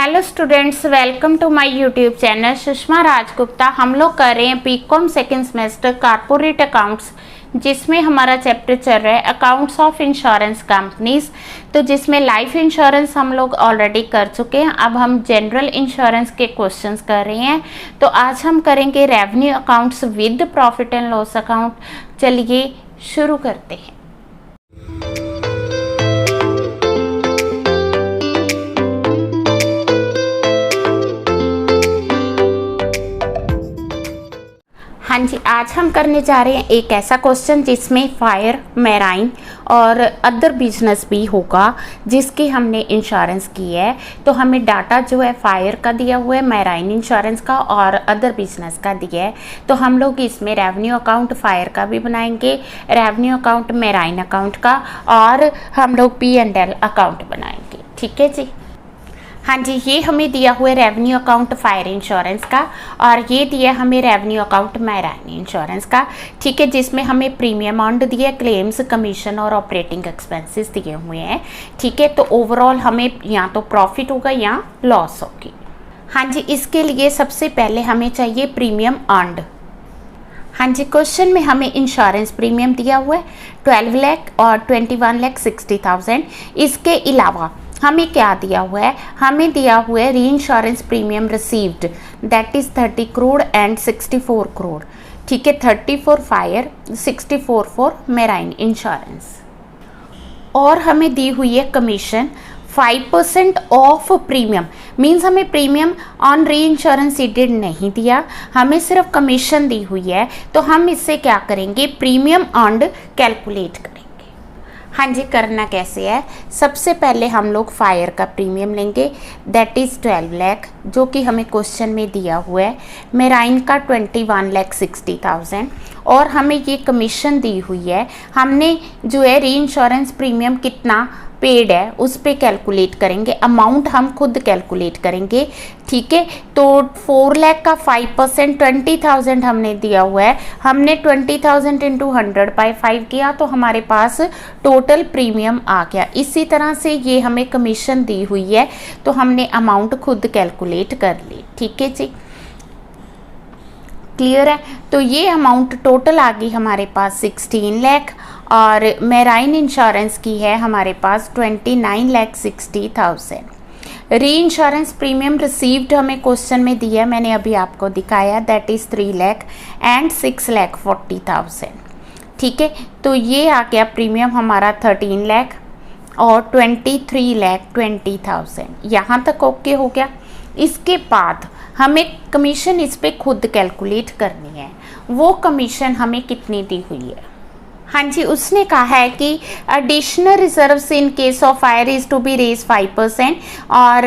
Hello students, welcome to my YouTube channel Sushma Rajgupta. हम लोग कर रहे हैं BCom second semester corporate accounts, जिसमें हमारा चैप्टर चल रहा है अकाउंट्स ऑफ इंश्योरेंस कंपनीज। तो जिसमें लाइफ इंश्योरेंस हम लोग ऑलरेडी कर चुके हैं। अब हम जनरल इंश्योरेंस के क्वेश्चंस कर रहे हैं। तो आज हम करेंगे revenue accounts with profit and loss account. चलिए शुरू करते हैं। हाँ जी, आज हम करने जा रहे हैं एक ऐसा क्वेश्चन जिसमें फायर, मैराइन और अदर बिजनेस भी होगा जिसकी हमने इंश्योरेंस की है। तो हमें डाटा जो है फायर का दिया हुआ है, मैराइन इंश्योरेंस का और अदर बिजनेस का दिया है। तो हम लोग इसमें रेवेन्यू अकाउंट फायर का भी बनाएंगे, रेवेन्यू अकाउंट मैराइन अकाउंट का, और हम लोग P&L अकाउंट बनाएंगे। ठीक है जी। हाँ जी, ये हमें दिया हुआ है रेवेन्यू अकाउंट फायर इंश्योरेंस का, और ये दिया हमें रेवेन्यू अकाउंट मैराइन इंश्योरेंस का। ठीक है, जिसमें हमें प्रीमियम अमाउंट दिया, क्लेम्स, कमीशन और ऑपरेटिंग एक्सपेंसेस दिए हुए हैं। ठीक है, तो ओवरऑल हमें या तो प्रॉफिट होगा या लॉस होगी। हाँ जी, इसके लिए सबसे पहले हमें चाहिए प्रीमियम अर्न्ड। हाँ जी, क्वेश्चन में हमें इंश्योरेंस प्रीमियम दिया हुआ है 12 लाख और 21,60,000। इसके अलावा हमें क्या दिया हुआ है? हमें दिया हुआ है री insurance premium received, that is 30 crore and 64 crore. ठीक है, 30 for fire, 64 for marine insurance. और हमें दी हुई है कमीशन 5% ऑफ प्रीमियम, मीन्स हमें प्रीमियम ऑन री इंश्योरेंस सीडेड नहीं दिया, हमें सिर्फ कमीशन दी हुई है। तो हम इससे क्या करेंगे? प्रीमियम अर्न्ड कैलकुलेट करेंगे। हाँ जी, करना कैसे है? सबसे पहले हम लोग फायर का प्रीमियम लेंगे, दैट इज़ 12 लाख, जो कि हमें क्वेश्चन में दिया हुआ है। मैराइन का 21,60,000, और हमें ये कमीशन दी हुई है। हमने जो है री इंश्योरेंस प्रीमियम कितना पेड है उस पे कैलकुलेट करेंगे, अमाउंट हम खुद कैलकुलेट करेंगे। ठीक है, तो 4 लाख का 5% 20,000 हमने दिया हुआ है। हमने 20,000 इंटू 100/5 किया तो हमारे पास टोटल प्रीमियम आ गया। इसी तरह से ये हमें कमीशन दी हुई है, तो हमने अमाउंट खुद कैलकुलेट कर ली। ठीक है जी, क्लियर है? तो ये अमाउंट टोटल आ गई हमारे पास 16 लाख, और मैराइन इंश्योरेंस की है हमारे पास 29,60,000। री इंश्योरेंस प्रीमियम रिसीव्ड हमें क्वेश्चन में दिया है, मैंने अभी आपको दिखाया, दैट इज़ 3 लाख एंड 6,40,000। ठीक है, तो ये आ गया प्रीमियम हमारा 13 लाख और 23,20,000। यहाँ तक ओके हो गया। इसके बाद हमें कमीशन इस पे खुद कैलकुलेट करनी है। वो कमीशन हमें कितनी दी हुई है? हाँ जी, उसने कहा है कि additional reserves in case of fire is to be raise 5%, और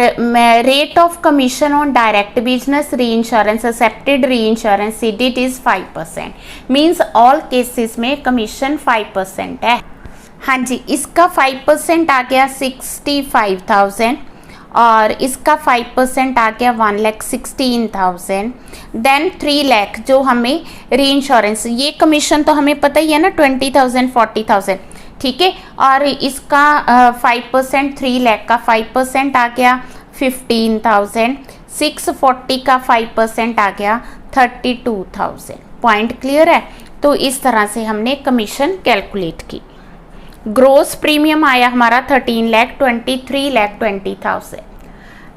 rate of commission on direct business reinsurance accepted reinsurance ceded is 5%, means all cases में कमीशन 5% है। हाँ जी, इसका 5% आ गया 65,000, और इसका 5% आ गया 1,16,000। देन 3 लाख जो हमें री इंश्योरेंस, ये कमीशन तो हमें पता ही है ना, 20,000 40,000। ठीक है, और इसका 5% 3 लाख का 5% आ गया 15,000, 640 का 5% आ गया 32,000। पॉइंट क्लियर है? तो इस तरह से हमने कमीशन कैलकुलेट की। ग्रोस प्रीमियम आया हमारा 13,23,20,000।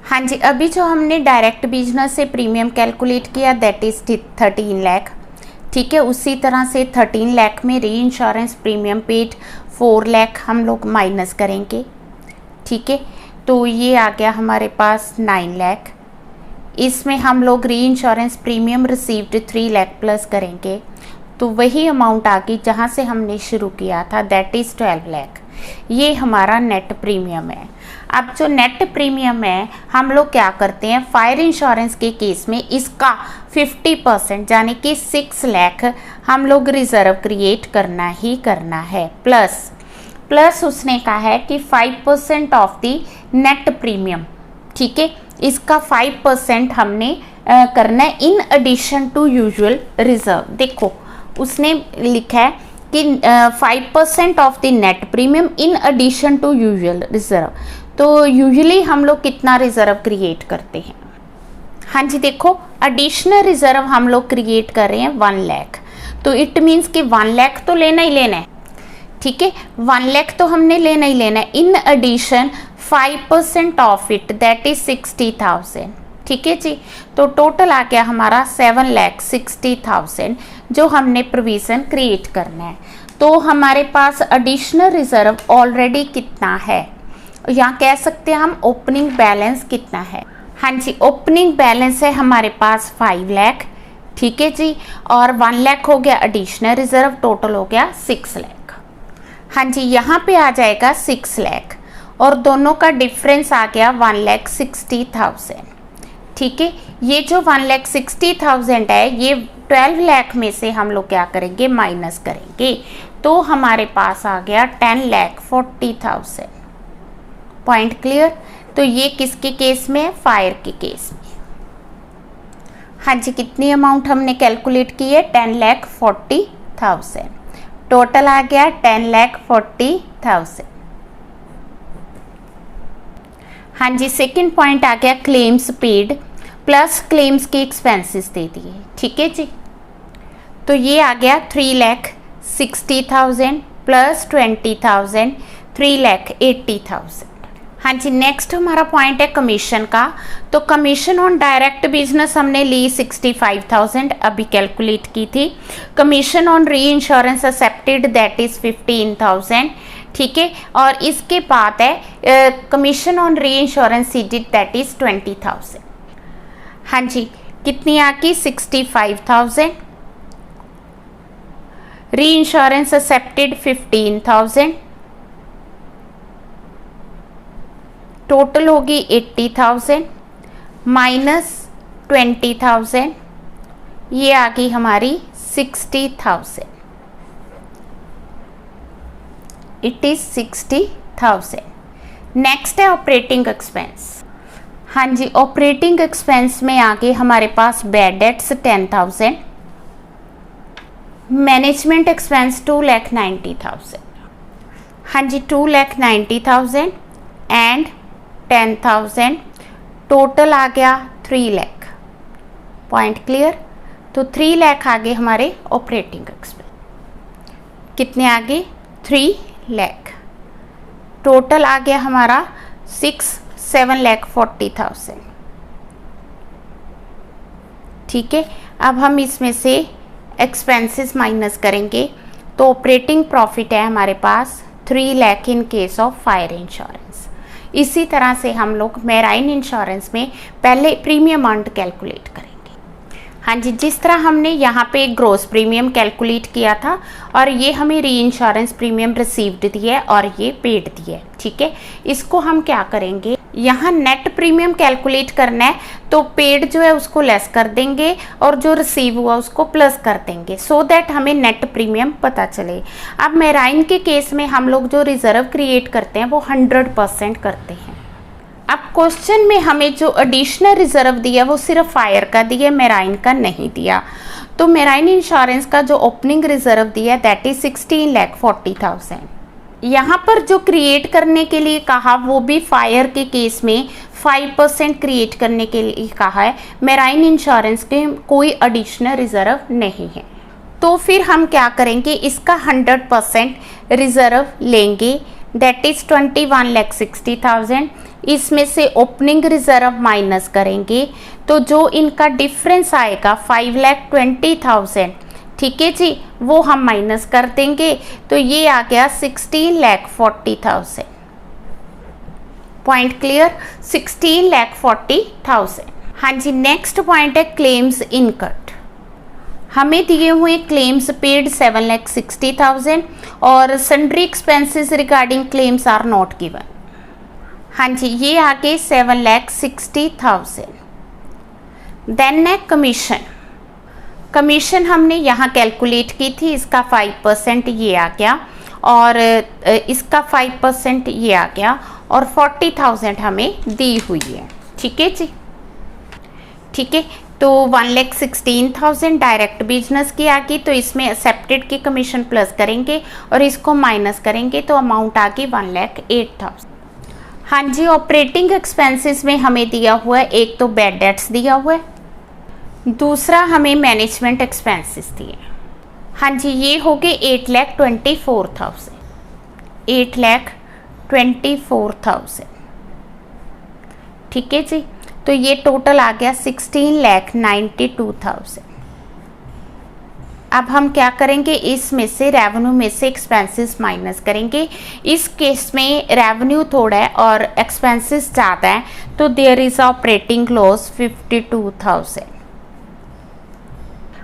हाँ जी, अभी जो हमने डायरेक्ट बिजनेस से प्रीमियम कैलकुलेट किया दैट इज 13 लाख। ठीक है, उसी तरह से 13 लाख में री इंश्योरेंस प्रीमियम पेड 4 लाख हम लोग माइनस करेंगे। ठीक है, तो ये आ गया हमारे पास 9 लाख। इसमें हम लोग री insurance premium received 3 lakh plus करेंगे, तो वही अमाउंट आ गई जहाँ से हमने शुरू किया था, दैट इज़ 12 लाख। ये हमारा नेट प्रीमियम है। अब जो नेट प्रीमियम है, हम लोग क्या करते हैं, फायर इंश्योरेंस के केस में इसका 50% यानी कि 6 लाख हम लोग रिजर्व क्रिएट करना ही करना है। प्लस उसने कहा है कि 5% ऑफ द नेट प्रीमियम। ठीक है, इसका 5% हमने करना है in addition to usual reserve. देखो उसने लिखा है कि 5% of the net premium in addition to usual reserve. तो यूजुअली हम लोग कितना रिजर्व क्रिएट करते हैं? हाँ जी, देखो एडिशनल रिजर्व हम लोग क्रिएट कर रहे हैं 1 लाख, तो इट मीन्स कि 1 लाख तो लेना ही लेना है, ठीक है, 1 लाख तो हमने लेना ही लेना है। In addition 5% of it that is 60,000, ठीक है जी। तो टोटल आ गया हमारा 7,60,000 जो हमने प्रोविजन क्रिएट करना है। तो हमारे पास एडिशनल रिजर्व ऑलरेडी कितना है, यहाँ कह सकते हैं हम ओपनिंग बैलेंस कितना है। हाँ जी, ओपनिंग बैलेंस है हमारे पास 5 लाख, ठीक है जी, और 1 लाख हो गया एडिशनल रिजर्व, टोटल हो गया 6 लाख। हाँ जी, यहाँ पे आ जाएगा 6 लाख और दोनों का डिफरेंस आ गया 1,60,000, ठीक है। ये जो 1,60,000 है ये 12 लाख में से हम लोग क्या करेंगे, माइनस करेंगे, तो हमारे पास आ गया 10,40,000। Point clear? तो ये किसके केस में है? फायर के केस में। हाँ जी, कितनी अमाउंट हमने कैलकुलेट की है? 10,40,000। टोटल आ गया 10,40,000। हाँ जी, सेकंड पॉइंट आ गया क्लेम्स पेड प्लस क्लेम्स के एक्सपेंसेस दे दिए, ठीक है जी। तो ये आ गया 3,60,000 प्लस 20,000, 3,80,000। हाँ जी, नेक्स्ट हमारा पॉइंट है कमीशन का। तो कमीशन ऑन डायरेक्ट बिजनेस हमने ली 65,000 अभी कैलकुलेट की थी। कमीशन ऑन री इंश्योरेंस एक्सेप्टेड दैट इज 15,000, ठीक है, और इसके बाद है कमीशन ऑन री इंश्योरेंस सीडेड दैट इज 20,000। हाँ जी, कितनी आ गई? 65,000, री इंश्योरेंस एक्सेप्टेड 15,000, टोटल होगी 80,000 माइनस 20,000, ये आ गई हमारी 60,000। It is 60,000। नेक्स्ट है ऑपरेटिंग एक्सपेंस। हाँ जी, ऑपरेटिंग एक्सपेंस में आगे हमारे पास बैड डेट्स 10,000, मैनेजमेंट एक्सपेंस 2,90,000। हाँ जी, 2,90,000 एंड 10,000, टोटल आ गया 3 लाख। Point clear? तो 3 लाख आ गए हमारे ऑपरेटिंग एक्सपेंस। कितने आ गए? 3 लाख। टोटल आ गया हमारा 7,40,000, ठीक है। अब हम इसमें से एक्सपेंसेस माइनस करेंगे तो ऑपरेटिंग प्रॉफिट है हमारे पास 3 लाख इन केस ऑफ फायर इंश्योरेंस। इसी तरह से हम लोग मैराइन इंश्योरेंस में पहले प्रीमियम अमाउंट कैलकुलेट करेंगे। हाँ जी, जिस तरह हमने यहाँ पे ग्रोस प्रीमियम कैलकुलेट किया था और ये हमें री इंश्योरेंस प्रीमियम रिसीव्ड दिया है और ये पेड दिया है, ठीक है। इसको हम क्या करेंगे, यहाँ नेट प्रीमियम कैलकुलेट करना है तो पेड जो है उसको लेस कर देंगे और जो रिसीव हुआ उसको प्लस कर देंगे, सो दैट हमें नेट प्रीमियम पता चले। अब मैराइन के केस में हम लोग जो रिजर्व क्रिएट करते हैं वो 100% करते हैं। अब क्वेश्चन में हमें जो एडिशनल रिजर्व दिया वो सिर्फ फायर का दिया, मैराइन का नहीं दिया। तो मैराइन इंश्योरेंस का जो ओपनिंग रिजर्व दिया दैट इज 16,40,000। यहाँ पर जो क्रिएट करने के लिए कहा वो भी फायर के केस में 5% क्रिएट करने के लिए कहा है। मैराइन इंश्योरेंस के कोई एडिशनल रिजर्व नहीं है। तो फिर हम क्या करेंगे, इसका 100% रिजर्व लेंगे दैट इज 21,60,000। इसमें से ओपनिंग रिजर्व माइनस करेंगे तो जो इनका डिफरेंस आएगा 5,20,000, ठीक है जी, वो हम माइनस कर देंगे तो ये आ गया 16,40,000। Point clear? 16,40,000। हाँ जी, नेक्स्ट पॉइंट है क्लेम्स इनकट। हमें दिए हुए क्लेम्स पेड 7,60,000 और sundry expenses regarding claims are not given. हाँ जी, ये आ गए 7,60,000। देन है कमीशन। कमीशन हमने यहाँ कैलकुलेट की थी, इसका 5% ये आ गया और इसका 5% ये आ गया और 40,000 हमें दी हुई है, ठीक है जी, ठीक है। तो 1,16,000 डायरेक्ट बिजनेस की आ गई, तो इसमें एक्सेप्टेड की कमीशन प्लस करेंगे और इसको माइनस करेंगे तो अमाउंट आ गई 1,08,000। हाँ जी, ऑपरेटिंग एक्सपेंसेस में हमें दिया हुआ है, एक तो बैड डेट्स दिया हुआ है, दूसरा हमें मैनेजमेंट एक्सपेंसेस दिए। हाँ जी, ये हो गए 8,24,000, 8,24,000। ठीक है जी, तो ये टोटल आ गया 16,92,000। अब हम क्या करेंगे, इसमें से रेवेन्यू में से एक्सपेंसेस माइनस करेंगे। इस केस में रेवेन्यू थोड़ा है और एक्सपेंसेस ज़्यादा है, तो देयर इज़ ऑपरेटिंग लॉस 52,000।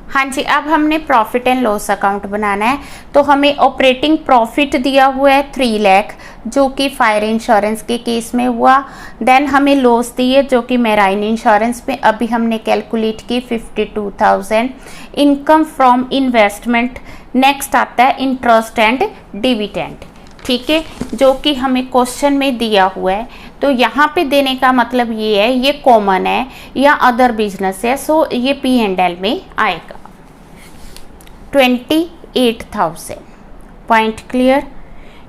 हाँ जी, अब हमने प्रॉफिट एंड लॉस अकाउंट बनाना है, तो हमें ऑपरेटिंग प्रॉफिट दिया हुआ है 3 लाख, जो कि फायर इंश्योरेंस के केस में हुआ। देन हमें लॉस दी है जो कि मेराइन इंश्योरेंस में अभी हमने कैलकुलेट की 52,000। इनकम फ्रॉम इन्वेस्टमेंट, नेक्स्ट आता है इंटरेस्ट एंड डिविडेंड। ठीक है, जो कि हमें क्वेश्चन में दिया हुआ है, तो यहाँ पे देने का मतलब ये है, ये कॉमन है या अदर बिजनेस है, सो ये P&L में आएगा 28,000। Point clear?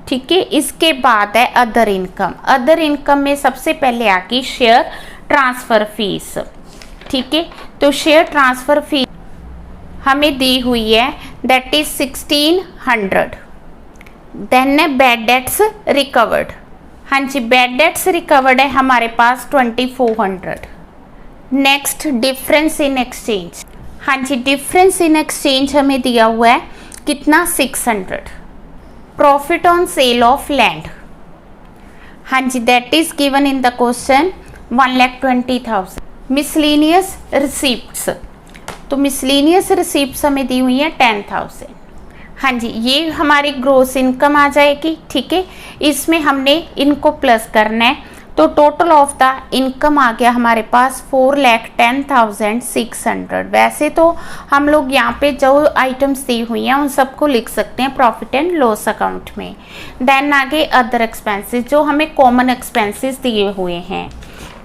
ठीक है, इसके बाद है अदर इनकम। अदर इनकम में सबसे पहले आ गई शेयर ट्रांसफ़र फीस। ठीक है, तो शेयर ट्रांसफ़र फीस हमें दी हुई है, दैट इज 1600। देन है बैड डेट्स रिकवर्ड। हाँ जी, बैड डेट्स रिकवर्ड है हमारे पास 2400। Next difference in exchange. हाँ जी, डिफरेंस इन एक्सचेंज हमें दिया हुआ है कितना, 600। Profit on sale of land, हाँ जी, that is given in the question 1,20,000। Miscellaneous receipts, तो मिसलेनियस रिसीप्ट्स हमें दी हुई है 10,000। हाँ जी, ये हमारी ग्रोस इनकम आ जाएगी। ठीक है, इसमें हमने इनको प्लस करना है, तो टोटल ऑफ द इनकम आ गया हमारे पास 4,10,600। वैसे तो हम लोग यहाँ पे जो आइटम्स दी हुई हैं उन सबको लिख सकते हैं प्रॉफिट एंड लॉस अकाउंट में। देन आगे अदर एक्सपेंसेस, जो हमें कॉमन एक्सपेंसेस दिए हुए हैं।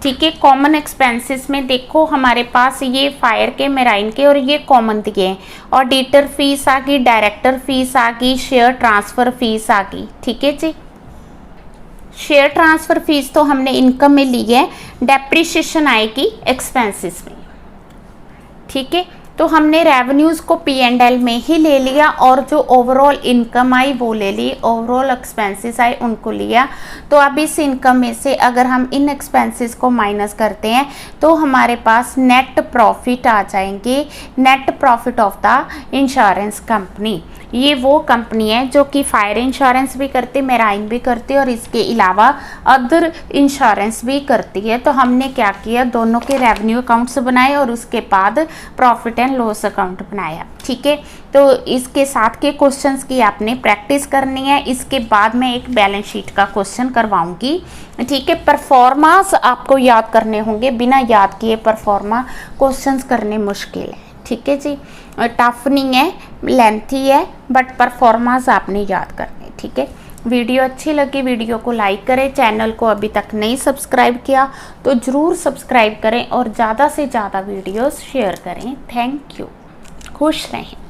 ठीक है, कॉमन एक्सपेंसेस में देखो हमारे पास ये फायर के, मेराइन के और ये कॉमन दिए हैं। ऑडिटर फीस आ गई, डायरेक्टर फीस आ गई, शेयर ट्रांसफ़र फीस आ गई। ठीक है जी, शेयर ट्रांसफ़र फीस तो हमने इनकम में ली है, डेप्रिसिएशन आएगी एक्सपेंसेस में। ठीक है, तो हमने रेवेन्यूज़ को P&L में ही ले लिया और जो ओवरऑल इनकम आई वो ले ली, ओवरऑल एक्सपेंसेस आए उनको लिया। तो अब इस इनकम में से अगर हम इन एक्सपेंसेस को माइनस करते हैं तो हमारे पास नेट प्रॉफिट आ जाएंगे, net profit of the insurance company. ये वो कंपनी है जो कि फायर इंश्योरेंस भी करती, मेराइन भी करती है और इसके अलावा अदर इंश्योरेंस भी करती है। तो हमने क्या किया, दोनों के रेवेन्यू अकाउंट्स बनाए और उसके बाद प्रॉफिट एंड लॉस अकाउंट बनाया। ठीक है, तो इसके साथ के क्वेश्चंस की आपने प्रैक्टिस करनी है। इसके बाद मैं एक बैलेंस शीट का क्वेश्चन करवाऊंगी। ठीक है, परफॉर्मांस आपको याद करने होंगे, बिना याद किए परफॉर्मा क्वेश्चंस करने मुश्किल है। ठीक है जी, टफ नहीं है, लेंथी है, बट परफॉर्मेंस आपने याद करनी। ठीक है, वीडियो अच्छी लगी वीडियो को लाइक करें, चैनल को अभी तक नहीं सब्सक्राइब किया तो ज़रूर सब्सक्राइब करें और ज़्यादा से ज़्यादा वीडियोस शेयर करें। थैंक यू, खुश रहें।